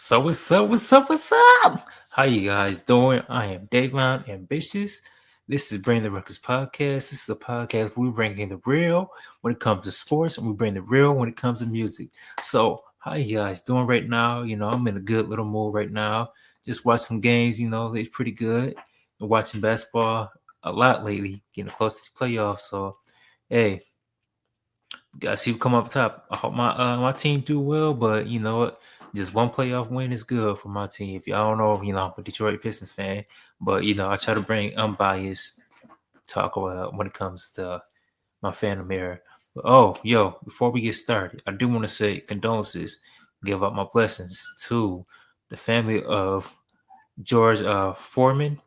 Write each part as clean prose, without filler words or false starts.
So what's up? How you guys doing? I am Davon Ambitious. This is Bring the Records podcast. This is a podcast where we bring in the real when it comes to sports, and we bring the real when it comes to music. So how you guys doing right now? I'm in a good little mood right now. Just watch some games. It's pretty good. Been watching basketball a lot lately, getting close to the playoffs. So hey, gotta see what come up top. I hope my team do well, but you know what? Just one playoff win is good for my team. If y'all don't know, I'm a Detroit Pistons fan, but I try to bring unbiased talk about when it comes to my fandom era. Oh, yo, before we get started, I do want to say condolences, give up my blessings to the family of George Foreman.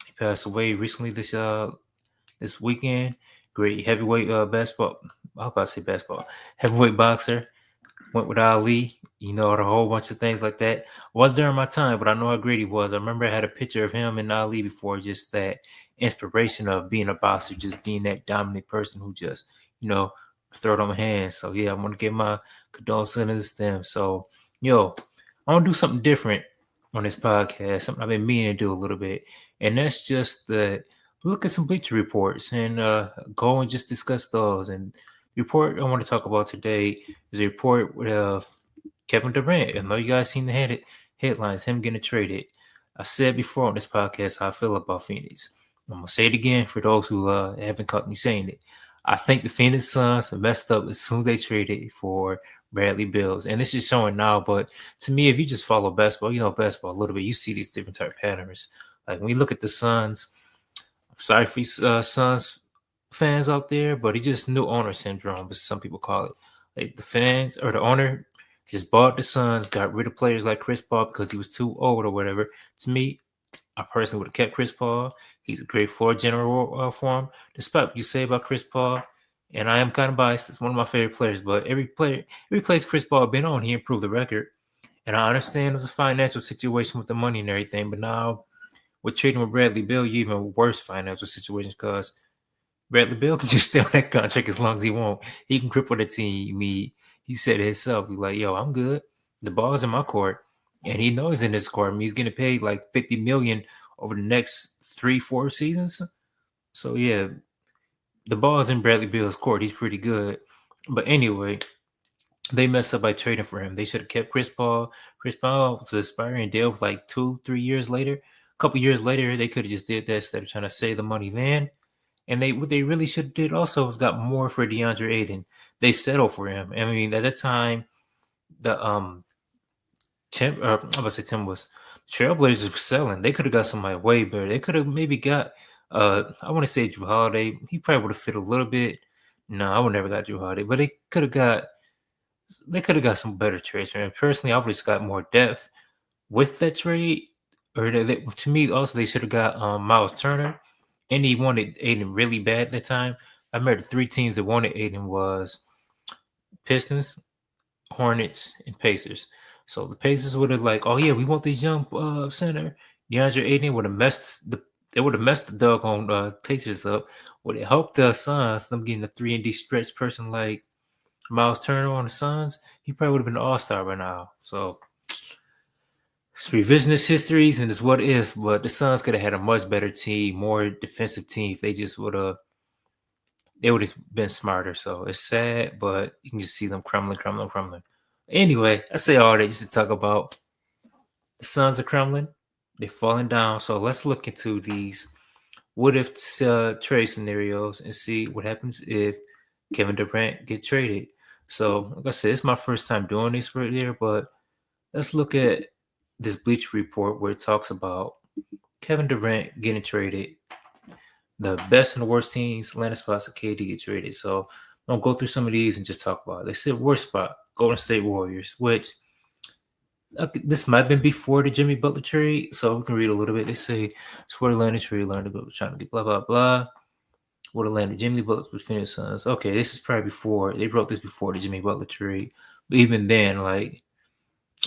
He passed away recently this weekend. Great heavyweight basketball. I was about to say basketball. Heavyweight boxer. Went with Ali. A whole bunch of things like that. Was during my time, but I know how great he was. I remember I had a picture of him and Ali before, just that inspiration of being a boxer, just being that dominant person who just, you know, throw it on my hands. So yeah, I want to give my condolences to them. So, I want to do something different on this podcast, something I've been meaning to do a little bit. And that's just the look at some Bleacher reports and go and just discuss those. And the report I want to talk about today is a report of Kevin Durant. I know you guys seen the headlines, him getting traded. I said before on this podcast how I feel about Phoenix. I'm gonna say it again for those who haven't caught me saying it. I think the Phoenix Suns messed up as soon as they traded for Bradley Bills, and this is showing now. But to me, if you just follow basketball, basketball a little bit, you see these different type of patterns. Like when you look at the Suns, I'm sorry for Suns fans out there, but he just new owner syndrome, as some people call it. Like the fans or the owner just bought the Suns, got rid of players like Chris Paul because he was too old or whatever. To me, I personally would have kept Chris Paul. He's a great floor general for him. Despite what you say about Chris Paul, and I am kind of biased, it's one of my favorite players. But every place Chris Paul been on, he improved the record. And I understand it was a financial situation with the money and everything, but now with trading with Bradley Bill, you even worse financial situations because Bradley Bill can just stay on that contract as long as he want. He can cripple the team. He said it himself. He's like, yo, I'm good. The ball's in my court. And he knows in his court. He's getting paid like $50 million over the next 3-4 seasons. So yeah, the ball's in Bradley Bill's court. He's pretty good. But anyway, they messed up by trading for him. They should have kept Chris Paul. Chris Paul was an aspiring deal like 2-3 years later. A couple years later, they could have just did that instead of trying to save the money then. And what they really should have did also was got more for DeAndre Ayton. They settled for him. I mean, at that time, the I'm gonna say Tim was Trailblazers were selling. They could have got somebody way better. They could have maybe got I want to say Drew Holiday. He probably would have fit a little bit. No, I would never got Drew Holiday, but they could have got some better trades. And personally, I would have got more depth with that trade. Or to me, also they should have got Miles Turner, and he wanted Aiden really bad at the time. I remember the three teams that wanted Aiden was Pistons, Hornets, and Pacers. So the Pacers would have like, oh yeah, we want this young center. DeAndre Aiden would have messed the doggone Pacers up. Would it help the Suns them getting a 3-and-D stretch person like Miles Turner on the Suns? He probably would have been an all-star by now. So it's revisionist histories and it's what is, but the Suns could have had a much better team, more defensive team if they would have been smarter. So it's sad, but you can just see them crumbling. Anyway, I say all that just to talk about the Suns are crumbling. They're falling down. So let's look into these what if trade scenarios and see what happens if Kevin Durant get traded. So like I said, it's my first time doing this right there, but let's look at this Bleacher report where it talks about Kevin Durant getting traded, the best and the worst teams, landing spots of KD get traded. So I'm gonna go through some of these and just talk about it. They said worst spot, Golden State Warriors, which this might have been before the Jimmy Butler trade, so we can read a little bit. They say it's where the landing trade learned to go trying to get blah blah blah. Where the landed Jimmy Butler was Phoenix Suns. Okay, this is probably before they wrote this before the Jimmy Butler trade. But even then, like,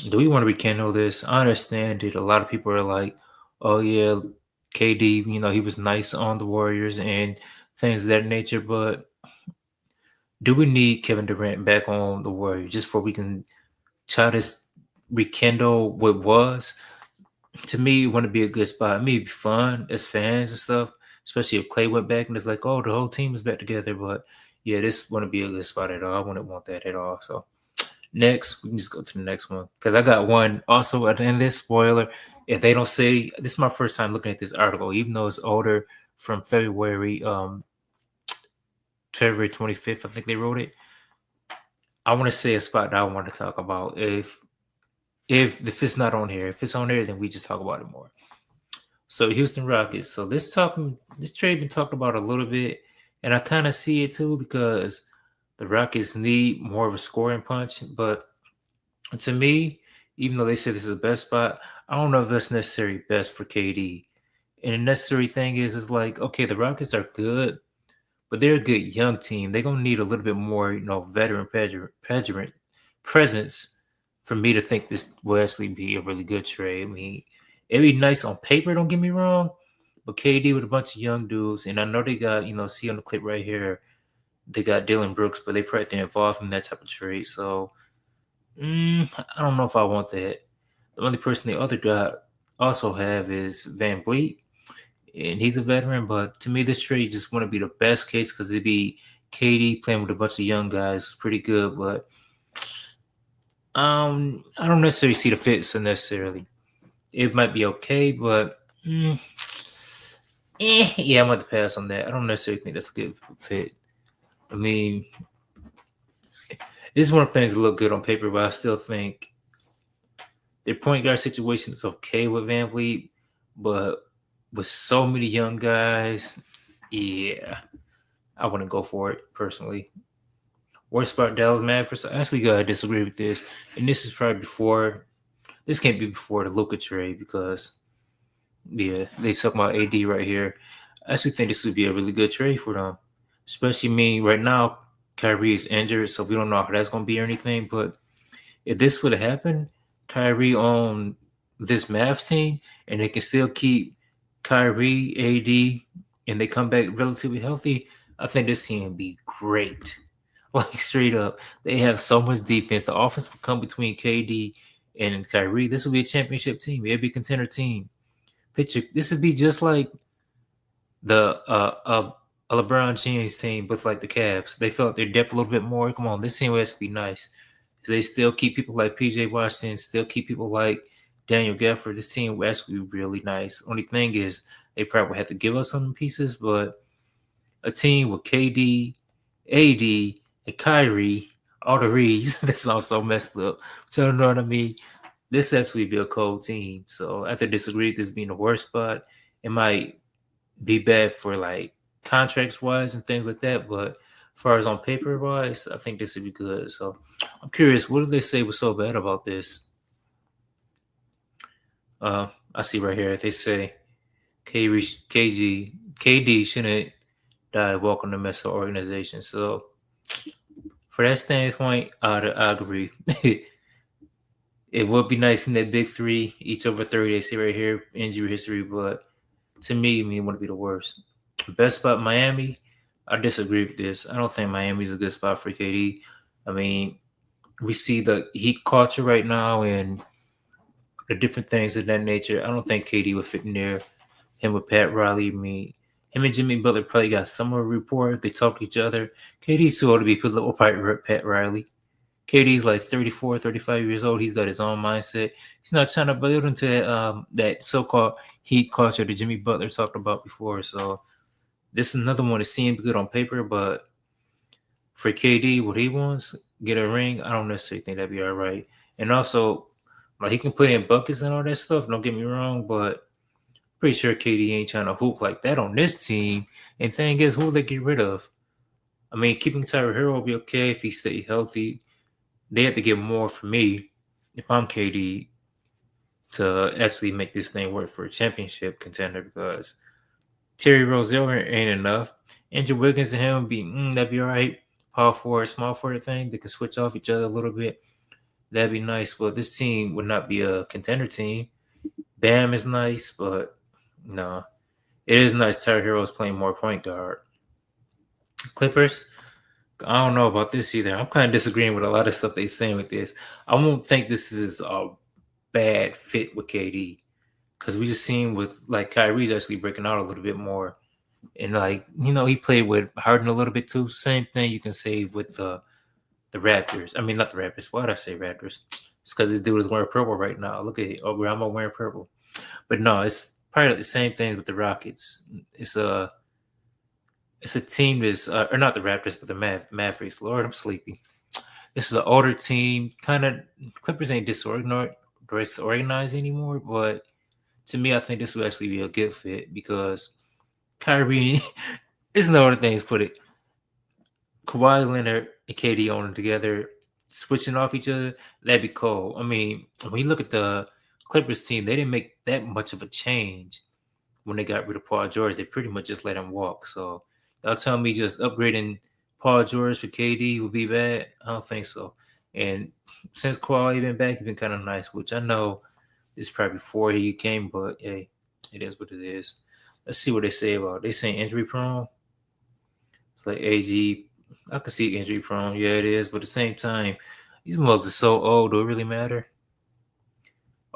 do we want to rekindle this? I understand it. A lot of people are like, oh yeah, KD, he was nice on the Warriors and things of that nature, but do we need Kevin Durant back on the Warriors just for we can try to rekindle what was. To me, it wouldn't be a good spot. It may be fun as fans and stuff, especially if Clay went back and it's like, oh, the whole team is back together. But yeah, this wouldn't be a good spot at all. I wouldn't want that at all. So next, we can just go to the next one because I got one also at the end of this spoiler. If they don't say, this is my first time looking at this article, even though it's older from February 25th, I think they wrote it. I want to say a spot that I want to talk about. If it's not on here, if it's on there, then we just talk about it more. So Houston Rockets. So this trade been talked about a little bit, and I kind of see it too because the Rockets need more of a scoring punch. But to me, even though they say this is the best spot, I don't know if that's necessarily best for KD. And the necessary thing is like, okay, the Rockets are good, but they're a good young team. They're gonna need a little bit more, veteran presence for me to think this will actually be a really good trade. I mean, it'd be nice on paper, don't get me wrong, but KD with a bunch of young dudes, and I know they got, see on the clip right here, they got Dylan Brooks, but they probably involved in that type of trade. So I don't know if I want that. The only person the other guy also have is Van Vliet, and he's a veteran. But to me, this trade just want to be the best case because it'd be KD playing with a bunch of young guys, pretty good. But I don't necessarily see the fits necessarily. It might be okay, but yeah, I'm going to pass on that. I don't necessarily think that's a good fit. I mean, this is one of the things that look good on paper, but I still think their point guard situation is okay with Van Vliet, but with so many young guys, yeah, I wouldn't go for it personally. Worst part, Dallas Mavericks. I actually gotta disagree with this, and this is probably before. This can't be before the Luka trade because, yeah, they talk about AD right here. I actually think this would be a really good trade for them, especially me right now. Kyrie is injured, so we don't know how that's gonna be or anything. But if this would have happened, Kyrie on this Mavs team, and they can still keep Kyrie, AD, and they come back relatively healthy, I think this team would be great. Like straight up, they have so much defense. The offense will come between KD and Kyrie. This will be a championship team. It'll be a contender team. Picture this would be just like the a LeBron James team with like the Cavs. They felt their depth a little bit more. Come on, this team would actually be nice. They still keep people like PJ Washington, still keep people like Daniel Gafford. This team will actually be really nice. Only thing is they probably have to give us some pieces, but a team with KD, AD, and Kyrie, all the Reeds, that sounds so messed up. So you know what I mean? This actually be a cold team. So I have to disagree with this being the worst spot. It might be bad for like contracts wise and things like that, but as far as on paper wise, I think this would be good. So I'm curious, what do they say was so bad about this? I see right here. They say KD shouldn't die welcome to mess of organization. So for that standpoint, I agree. It would be nice in that big three, each over 30. They say right here, injury history, but to me, it wouldn't be the worst. Best spot, Miami. I disagree with this. I don't think Miami's a good spot for KD. I mean, we see the Heat culture right now and the different things of that nature. I don't think KD would fit in there. Him with Pat Riley, him and Jimmy Butler probably got similar rapport. They talk to each other. KD's too old to be put up with Pat Riley. KD's like 34, 35 years old. He's got his own mindset. He's not trying to build into that so-called Heat culture that Jimmy Butler talked about before. So this is another one that seems good on paper, but for KD, what he wants, get a ring, I don't necessarily think that'd be all right. And also, like he can put in buckets and all that stuff, don't get me wrong, but pretty sure KD ain't trying to hoop like that on this team. And thing is, who will they get rid of? I mean, keeping Tyler Hero will be okay if he stay healthy. They have to get more for me if I'm KD to actually make this thing work for a championship contender because Terry Rozier ain't enough. Andrew Wiggins and him that'd be all right. Power forward, small forward thing. They can switch off each other a little bit. That'd be nice. But this team would not be a contender team. Bam is nice, but no. It is nice Tyler Hero is playing more point guard. Clippers, I don't know about this either. I'm kind of disagreeing with a lot of stuff they saying with this. I won't think this is a bad fit with KD because we just seen with like Kyrie's actually breaking out a little bit more, and like he played with Harden a little bit too. Same thing you can say with the Raptors. I mean, not the Raptors. Why did I say Raptors? It's because this dude is wearing purple right now. Look at it. Oh, I'm wearing purple. But no, it's probably the same thing with the Rockets. It's a team that's or not the Raptors, but the Mavericks. Lord, I'm sleepy. This is an older team. Kind of Clippers ain't disorganized anymore, but to me, I think this will actually be a good fit because Kyrie. It's no other things put it. Kawhi Leonard and KD on together, switching off each other, that'd be cool. I mean, when you look at the Clippers team, they didn't make that much of a change when they got rid of Paul George. They pretty much just let him walk. So y'all tell me just upgrading Paul George for KD would be bad? I don't think so. And since Kawhi been back, he's been kind of nice, which I know this is probably before he came, but hey, it is what it is. Let's see what they say about it. They saying injury prone. It's like AG. I can see injury prone. Yeah, it is. But at the same time, these mugs are so old. Do it really matter?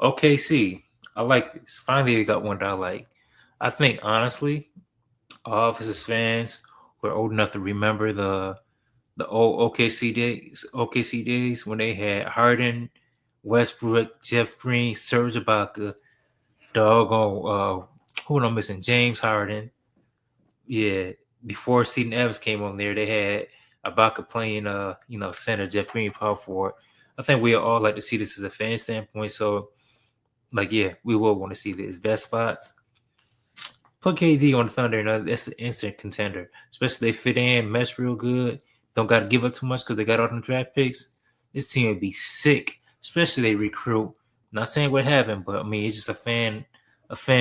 OKC. I like this. Finally, they got one that I like. I think, honestly, all of us fans who are old enough to remember the old OKC days when they had Harden, Westbrook, Jeff Green, Serge Ibaka, doggone, who am I missing? James Harden. Yeah, before Steven Evans came on there, they had Ibaka playing, center, Jeff Green power forward. I think we all like to see this as a fan standpoint. So, like, yeah, we will want to see this. Best spots. Put KD on the Thunder, and that's an instant contender. Especially they fit in, mesh real good. Don't got to give up too much because they got all them draft picks. This team would be sick, especially they recruit. Not saying what happened, but I mean it's just a fan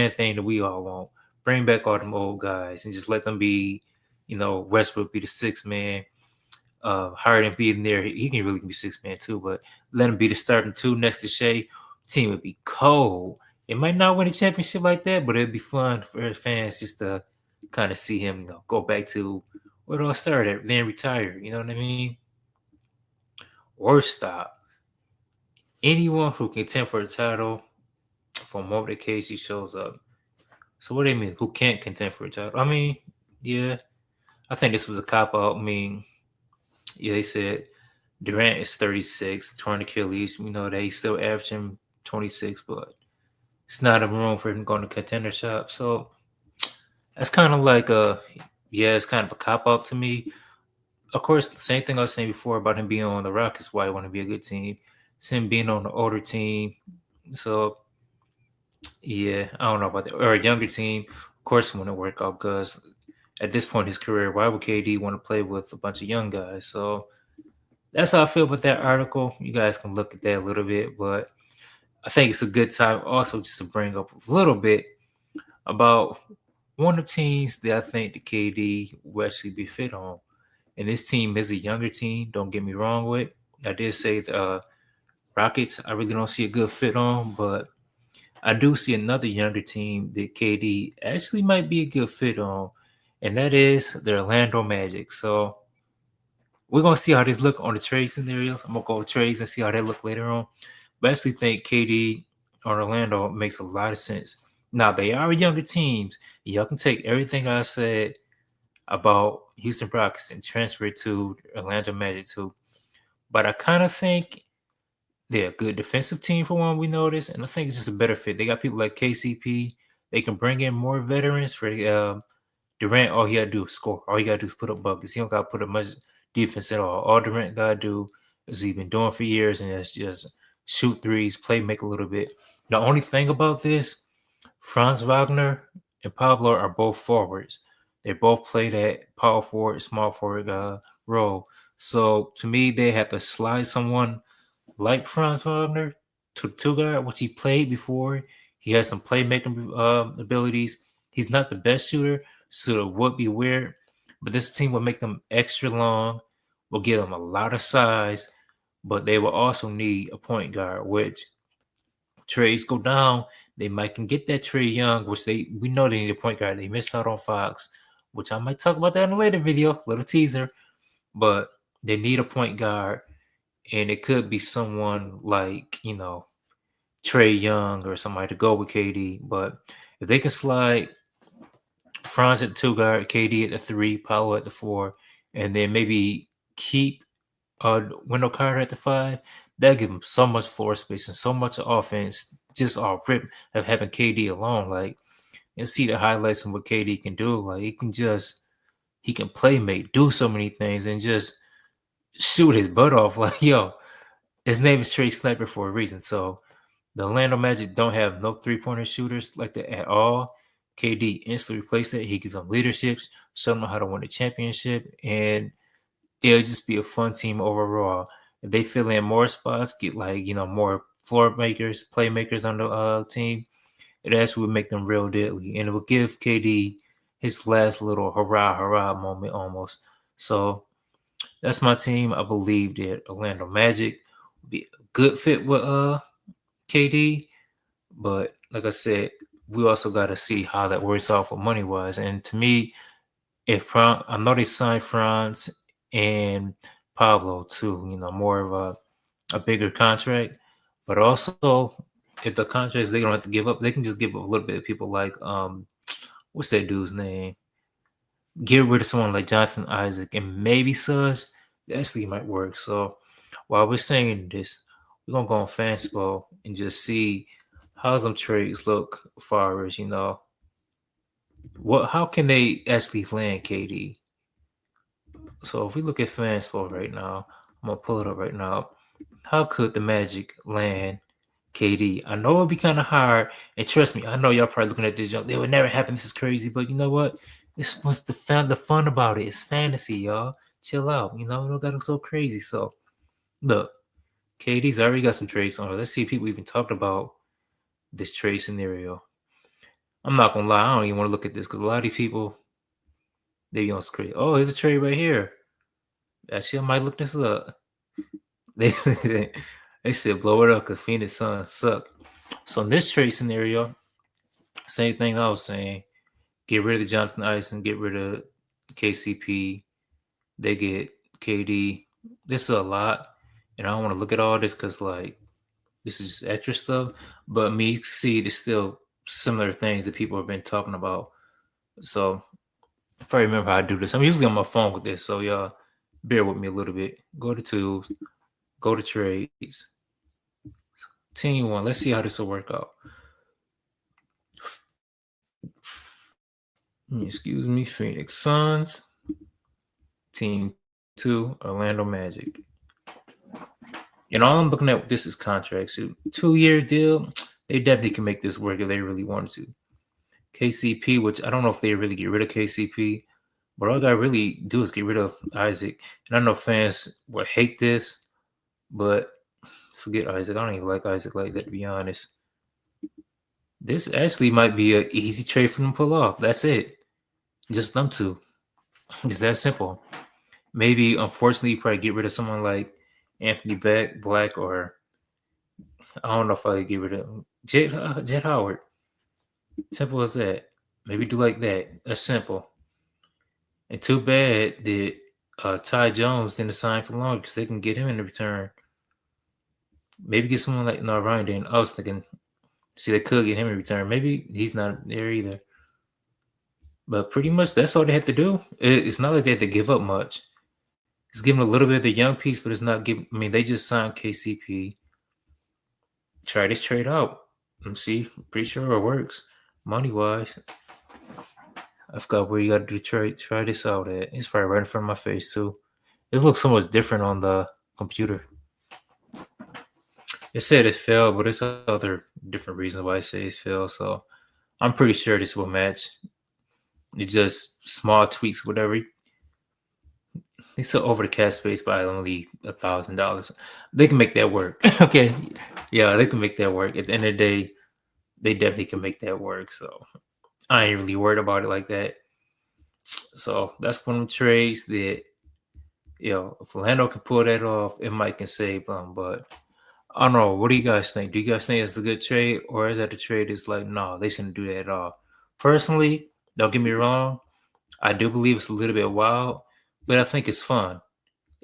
thing that we all want. Bring back all them old guys and just let them be, Westbrook be the sixth man. Harden being there, he can really be six man too, but let him be the starting two next to Shea. Team would be cold. It might not win a championship like that, but it'd be fun for fans just to kind of see him, go back to where it all started, then retire. You know what I mean? Or stop. Anyone who can contend for the title from the moment that KG shows up. So what do they mean? Who can't contend for a title? I mean, yeah, I think this was a cop out. I mean, yeah, they said Durant is 36, torn Achilles. We know that he's still averaging 26, but it's not a room for him going to contender shop. So that's kind of like it's kind of a cop out to me. Of course, the same thing I was saying before about him being on the Rockets, why he want to be a good team. It's him being on the older team. So yeah, I don't know about that. Or a younger team, of course, it wouldn't work out because at this point in his career, why would KD want to play with a bunch of young guys? So that's how I feel about that article. You guys can look at that a little bit, but I think it's a good time also just to bring up a little bit about one of the teams that I think the KD will actually be fit on. And this team is a younger team, don't get me wrong with. I did say the Rockets, I really don't see a good fit on, but I do see another younger team that KD actually might be a good fit on, and that is the Orlando Magic. So we're gonna see how this look on the trade scenarios. I'm gonna go with trades and see how they look later on. But I actually think KD on Orlando makes a lot of sense. Now they are younger teams. Y'all can take everything I said about Houston Rockets and transfer it to Orlando Magic too. But I kind of think they're a good defensive team for one. We noticed, and I think it's just a better fit. They got people like KCP. They can bring in more veterans for Durant. All he got to do is score. All he got to do is put up buckets. He don't got to put up much defense at all. All Durant got to do is he's been doing for years, and that's just shoot threes, play make a little bit. The only thing about this, Franz Wagner and Pablo are both forwards. They both play that power forward, small forward role. So to me, they have to slide someone like Franz Wagner to two guard, which he played before. He has some playmaking abilities. He's not the best shooter, so it would be weird. But this team will make them extra long, will give them a lot of size, but they will also need a point guard, which trades go down. They might can get that Trae Young, which we know they need a point guard. They missed out on Fox, which I might talk about that in a later video, little teaser. But they need a point guard, and it could be someone like Trey Young or somebody to go with KD. But if they can slide Franz at 2 guard, KD at the 3, Paolo at the 4, and then maybe keep Wendell Carter at the 5, that'll give them so much floor space and so much offense just off rip of having KD alone. Like, you see the highlights of what KD can do. Like, he can play make, do so many things, and just shoot his butt off. Like, yo, his name is Trey Sniper for a reason. So the Orlando Magic don't have no 3-pointer shooters like that at all. KD instantly replaced that. He gives them leaderships, show them how to win the championship, and it'll just be a fun team overall. If they fill in more spots, get more floor makers, playmakers on the team, it actually would make them real deadly, and it would give KD his last little hurrah moment almost. So that's my team. I believe that Orlando Magic would be a good fit with KD, but like I said, we also got to see how that works out for money wise. And to me, I know they signed Franz and Pablo too, more of a bigger contract, but also if the contracts they don't have to give up, they can just give up a little bit of people like what's that dude's name? Get rid of someone like Jonathan Isaac and maybe Suggs. That actually might work. So while we're saying this, we're gonna go on Fanspo and just see how some trades look as far as how can they actually land KD. So if we look at Fanspo right now, I'm gonna pull it up right now. How could the Magic land KD? I know it'd be kind of hard, and trust me, I know y'all probably looking at this. They would never happen. This is crazy, but you know what? This was the fun about it. It's fantasy, y'all. Chill out. You don't got so crazy. So look, KD's already got some trades on her. Let's see if people even talked about this trade scenario. I'm not gonna lie, I don't even want to look at this because a lot of these people they be on screen. Oh, here's a trade right here. Actually, I might look this up. They said blow it up because Phoenix Suns suck. So in this trade scenario, same thing I was saying. Get rid of the Johnson Ice and get rid of KCP. They get KD. This is a lot, and I don't want to look at all this because this is just extra stuff. But me see there's still similar things that people have been talking about. So if I remember how to do this, I'm usually on my phone with this, so y'all bear with me a little bit. Go to tools, go to trades, team 1. Let's see how this will work out. Excuse me, Phoenix Suns, team 2, Orlando Magic. And all I'm looking at this is contracts. 2-year deal, they definitely can make this work if they really wanted to. KCP, which I don't know if they really get rid of KCP, but all they really do is get rid of Isaac. And I know fans would hate this, but forget Isaac. I don't even like Isaac like that, to be honest. This actually might be an easy trade for them to pull off. That's it. Just them two. It's that simple. Maybe, unfortunately, you probably get rid of someone like Anthony Black, or I don't know if I could get rid of Jet Howard. Simple as that. Maybe do like that. That's simple. And too bad that Ty Jones didn't sign for long because they can get him in return. Maybe get someone like Ryan didn't. I was thinking, see, they could get him in return. Maybe he's not there either. But pretty much that's all they have to do. It's not like they have to give up much. It's giving a little bit of the young piece, but it's not giving. I mean, they just signed KCP. Try this trade out and see. Pretty sure it works money wise. I forgot where you got to do trade. Try this out at. It's probably right in front of my face too. This looks so much different on the computer. It said it failed, but there's other different reasons why it says it failed. So I'm pretty sure this will match. It's just small tweaks, whatever. They sell over the cap space by only $1,000. They can make that work. Okay. Yeah, they can make that work. At the end of the day, they definitely can make that work. So I ain't really worried about it like that. So that's one of the trades that, if Orlando can pull that off, it might can save them. But I don't know. What do you guys think? Do you guys think it's a good trade? Or is that the trade is like, no, they shouldn't do that at all? Personally, don't get me wrong. I do believe it's a little bit wild, but I think it's fun.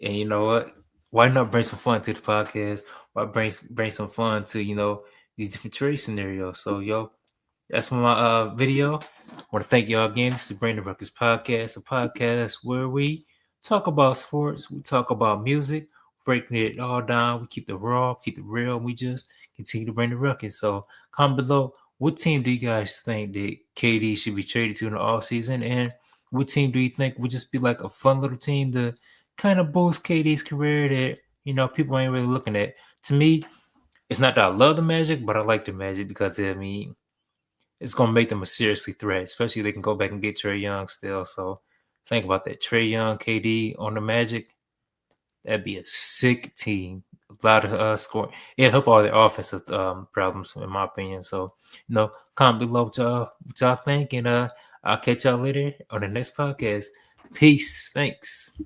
And you know what? Why not bring some fun to the podcast? Why bring some fun to, these different trade scenarios. So yo, that's my video. I want to thank y'all again. This is Brandon Ruckus Podcast, a podcast where we talk about sports, we talk about music, breaking it all down. We keep the raw, keep it real, and we just continue to bring the ruckus. So comment below, what team do you guys think that KD should be traded to in the off season, and what team do you think would just be like a fun little team to kind of boost KD's career that people ain't really looking at? To me, it's not that I love the Magic, but I like the Magic because I mean it's gonna make them a seriously threat, especially if they can go back and get Trae Young still. So think about that. Trae Young, KD on the Magic, that'd be a sick team. A lot of scoring. It'll help all the offensive problems, in my opinion. So, comment below what y'all think, and I'll catch y'all later on the next podcast. Peace. Thanks.